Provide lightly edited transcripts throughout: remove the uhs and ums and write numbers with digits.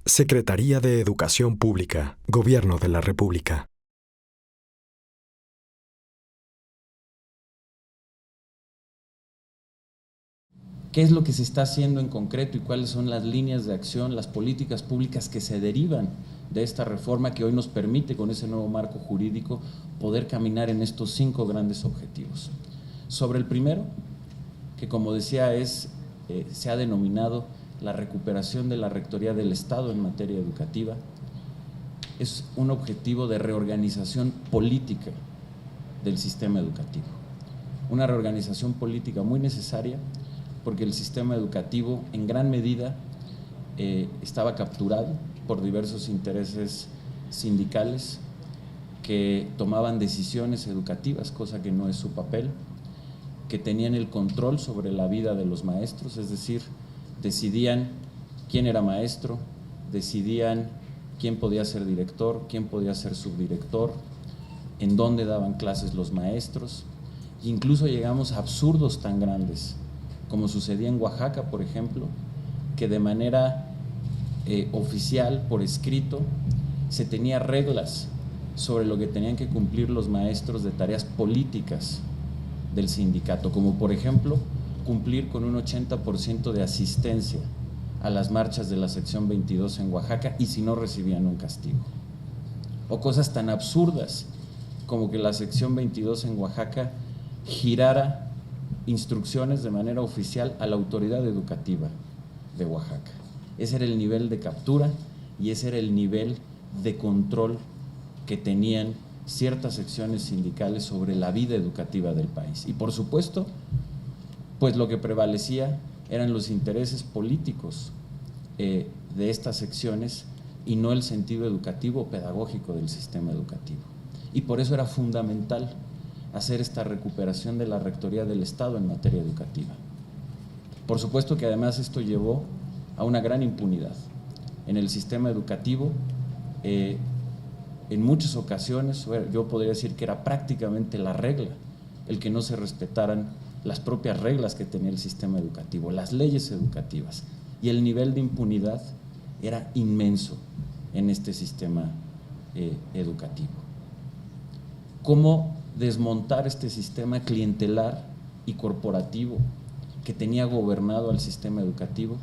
Secretaría de Educación Pública, Gobierno de la República. ¿Qué es lo que se está haciendo en concreto y cuáles son las líneas de acción, las políticas públicas que se derivan de esta reforma que hoy nos permite, con ese nuevo marco jurídico, poder caminar en estos 5 grandes objetivos? Sobre el primero, que como decía se ha denominado la recuperación de la Rectoría del Estado en materia educativa, es un objetivo de reorganización política del sistema educativo. Una reorganización política muy necesaria porque el sistema educativo en gran medida estaba capturado por diversos intereses sindicales que tomaban decisiones educativas, cosa que no es su papel, que tenían el control sobre la vida de los maestros, es decir, decidían quién era maestro, decidían quién podía ser director, quién podía ser subdirector, en dónde daban clases los maestros, e incluso llegamos a absurdos tan grandes, como sucedía en Oaxaca, por ejemplo, que de manera oficial, por escrito, se tenía reglas sobre lo que tenían que cumplir los maestros de tareas políticas del sindicato, como por ejemplo, cumplir con un 80% de asistencia a las marchas de la sección 22 en Oaxaca y si no recibían un castigo. O cosas tan absurdas como que la sección 22 en Oaxaca girara instrucciones de manera oficial a la autoridad educativa de Oaxaca. Ese era el nivel de captura y ese era el nivel de control que tenían ciertas secciones sindicales sobre la vida educativa del país. Y por supuesto, pues lo que prevalecía eran los intereses políticos de estas secciones y no el sentido educativo o pedagógico del sistema educativo. Y por eso era fundamental hacer esta recuperación de la Rectoría del Estado en materia educativa. Por supuesto que además esto llevó a una gran impunidad en el sistema educativo. En muchas ocasiones, yo podría decir que era prácticamente la regla el que no se respetaran las propias reglas que tenía el sistema educativo, las leyes educativas, y el nivel de impunidad era inmenso en este sistema educativo. ¿Cómo desmontar este sistema clientelar y corporativo que tenía gobernado al sistema educativo?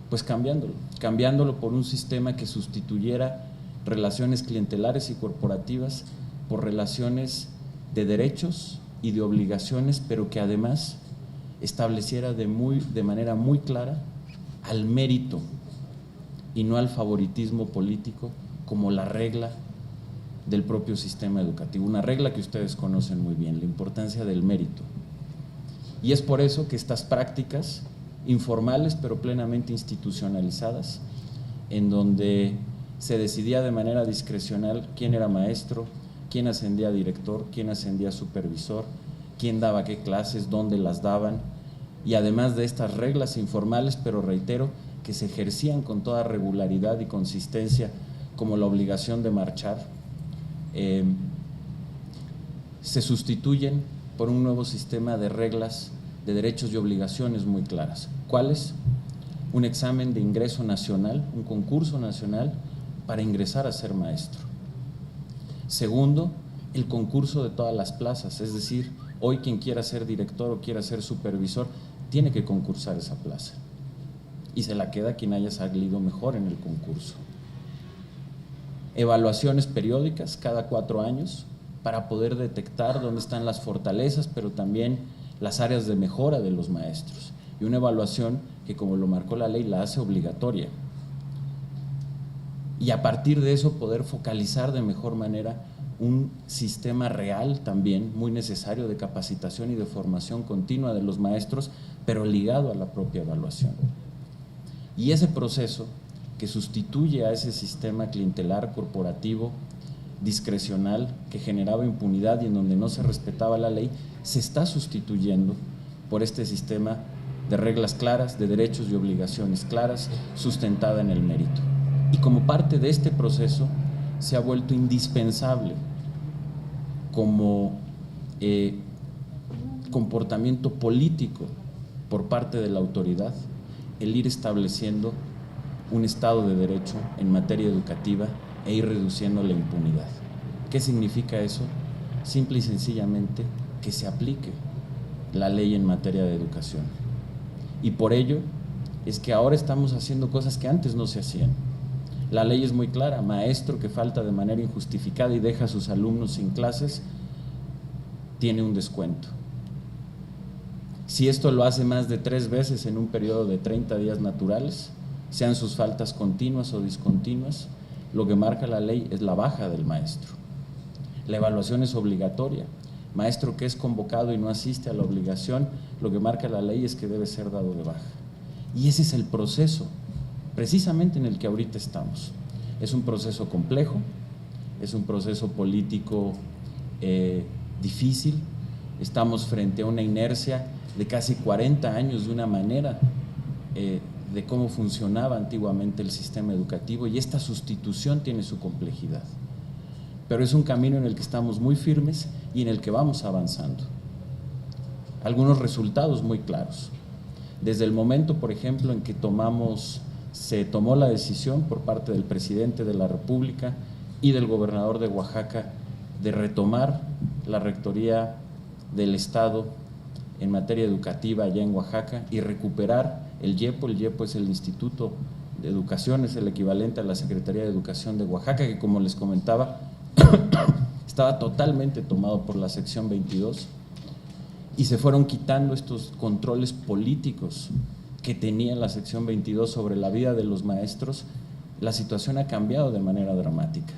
Pues cambiándolo por un sistema que sustituyera relaciones clientelares y corporativas por relaciones de derechos y de obligaciones, pero que además estableciera de manera muy clara al mérito y no al favoritismo político como la regla del propio sistema educativo, una regla que ustedes conocen muy bien, la importancia del mérito. Y es por eso que estas prácticas informales pero plenamente institucionalizadas, en donde se decidía de manera discrecional quién era maestro, quién ascendía a director, quién ascendía a supervisor, quién daba qué clases, dónde las daban, y además de estas reglas informales, pero reitero, que se ejercían con toda regularidad y consistencia, como la obligación de marchar, se sustituyen por un nuevo sistema de reglas, de derechos y obligaciones muy claras. ¿Cuáles? Un examen de ingreso nacional, un concurso nacional para ingresar a ser maestro. Segundo, el concurso de todas las plazas, es decir, hoy quien quiera ser director o quiera ser supervisor tiene que concursar esa plaza y se la queda quien haya salido mejor en el concurso. Evaluaciones periódicas cada 4 años para poder detectar dónde están las fortalezas, pero también las áreas de mejora de los maestros. Y una evaluación que, como lo marcó la ley, la hace obligatoria. Y a partir de eso poder focalizar de mejor manera un sistema real también, muy necesario, de capacitación y de formación continua de los maestros, pero ligado a la propia evaluación. Y ese proceso que sustituye a ese sistema clientelar, corporativo, discrecional, que generaba impunidad y en donde no se respetaba la ley, se está sustituyendo por este sistema de reglas claras, de derechos y obligaciones claras, sustentada en el mérito. Y como parte de este proceso se ha vuelto indispensable como comportamiento político por parte de la autoridad el ir estableciendo un Estado de Derecho en materia educativa e ir reduciendo la impunidad. ¿Qué significa eso? Simple y sencillamente que se aplique la ley en materia de educación. Y por ello es que ahora estamos haciendo cosas que antes no se hacían. La ley es muy clara: maestro que falta de manera injustificada y deja a sus alumnos sin clases, tiene un descuento. Si esto lo hace más de 3 veces en un periodo de 30 días naturales, sean sus faltas continuas o discontinuas, lo que marca la ley es la baja del maestro. La evaluación es obligatoria. Maestro que es convocado y no asiste a la obligación, lo que marca la ley es que debe ser dado de baja. Y ese es el proceso, precisamente en el que ahorita estamos. Es un proceso complejo, es un proceso político difícil. Estamos frente a una inercia de casi 40 años de una manera de cómo funcionaba antiguamente el sistema educativo, y esta sustitución tiene su complejidad. Pero es un camino en el que estamos muy firmes y en el que vamos avanzando. Algunos resultados muy claros. Desde el momento, por ejemplo, en que se tomó la decisión por parte del presidente de la República y del gobernador de Oaxaca de retomar la rectoría del Estado en materia educativa allá en Oaxaca y recuperar el IEPO. El IEPO es el Instituto de Educación, es el equivalente a la Secretaría de Educación de Oaxaca, que, como les comentaba, estaba totalmente tomado por la sección 22, y se fueron quitando estos controles políticos que tenía la sección 22 sobre la vida de los maestros. La situación ha cambiado de manera dramática.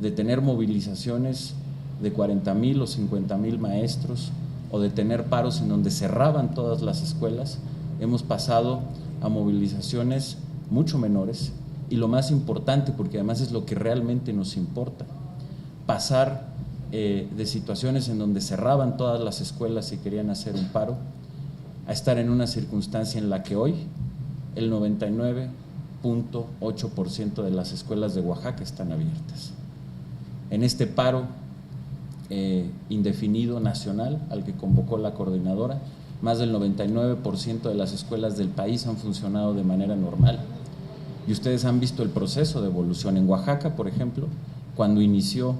De tener movilizaciones de 40,000 o 50,000 maestros, o de tener paros en donde cerraban todas las escuelas, hemos pasado a movilizaciones mucho menores, y lo más importante, porque además es lo que realmente nos importa, pasar de situaciones en donde cerraban todas las escuelas y querían hacer un paro, a estar en una circunstancia en la que hoy el 99.8% de las escuelas de Oaxaca están abiertas. En este paro indefinido nacional al que convocó la coordinadora, más del 99% de las escuelas del país han funcionado de manera normal. Y ustedes han visto el proceso de evolución. En Oaxaca, por ejemplo, cuando inició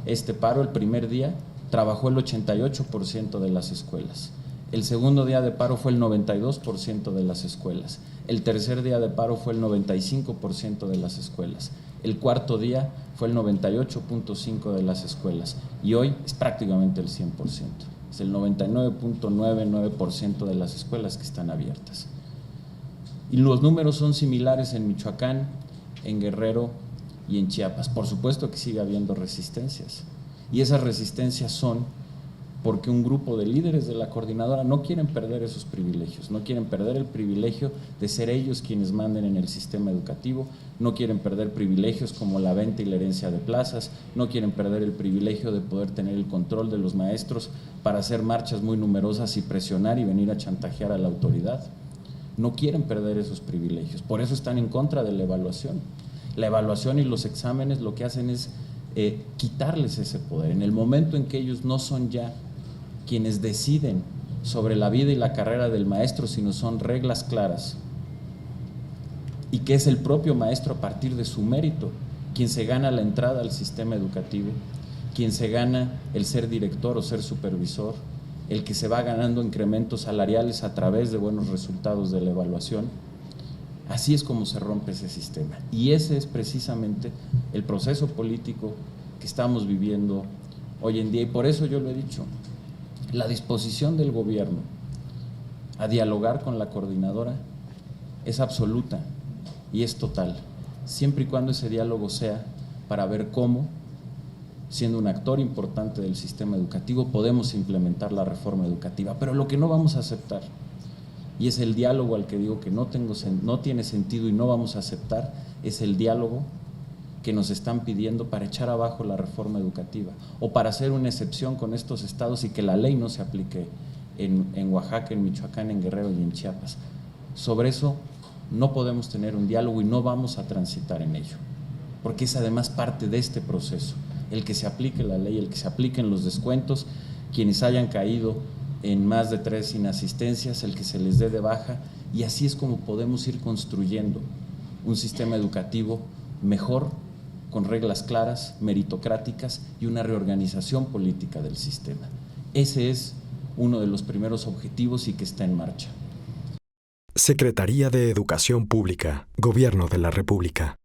este paro, el primer día trabajó el 88% de las escuelas. El segundo día de paro fue el 92% de las escuelas. El tercer día de paro fue el 95% de las escuelas. El cuarto día fue el 98.5% de las escuelas. Y hoy es prácticamente el 100%. Es el 99.99% de las escuelas que están abiertas. Y los números son similares en Michoacán, en Guerrero y en Chiapas. Por supuesto que sigue habiendo resistencias, y esas resistencias son porque un grupo de líderes de la coordinadora no quieren perder esos privilegios, no quieren perder el privilegio de ser ellos quienes manden en el sistema educativo, no quieren perder privilegios como la venta y la herencia de plazas, no quieren perder el privilegio de poder tener el control de los maestros para hacer marchas muy numerosas y presionar y venir a chantajear a la autoridad. No quieren perder esos privilegios, por eso están en contra de la evaluación. La evaluación y los exámenes lo que hacen es quitarles ese poder. En el momento en que ellos no son ya quienes deciden sobre la vida y la carrera del maestro, sino son reglas claras, y que es el propio maestro, a partir de su mérito, quien se gana la entrada al sistema educativo, quien se gana el ser director o ser supervisor, el que se va ganando incrementos salariales a través de buenos resultados de la evaluación. Así es como se rompe ese sistema, y ese es precisamente el proceso político que estamos viviendo hoy en día. Y por eso yo lo he dicho, la disposición del gobierno a dialogar con la coordinadora es absoluta y es total, siempre y cuando ese diálogo sea para ver cómo, siendo un actor importante del sistema educativo, podemos implementar la reforma educativa. Pero lo que no vamos a aceptar, y es el diálogo al que digo que no tiene sentido y no vamos a aceptar, es el diálogo que nos están pidiendo para echar abajo la reforma educativa, o para hacer una excepción con estos estados y que la ley no se aplique en Oaxaca, en Michoacán, en Guerrero y en Chiapas. Sobre eso no podemos tener un diálogo y no vamos a transitar en ello, porque es además parte de este proceso, el que se aplique la ley, el que se apliquen los descuentos, quienes hayan caído en más de 3 inasistencias, el que se les dé de baja, y así es como podemos ir construyendo un sistema educativo mejor, con reglas claras, meritocráticas y una reorganización política del sistema. Ese es uno de los primeros objetivos y que está en marcha. Secretaría de Educación Pública, Gobierno de la República.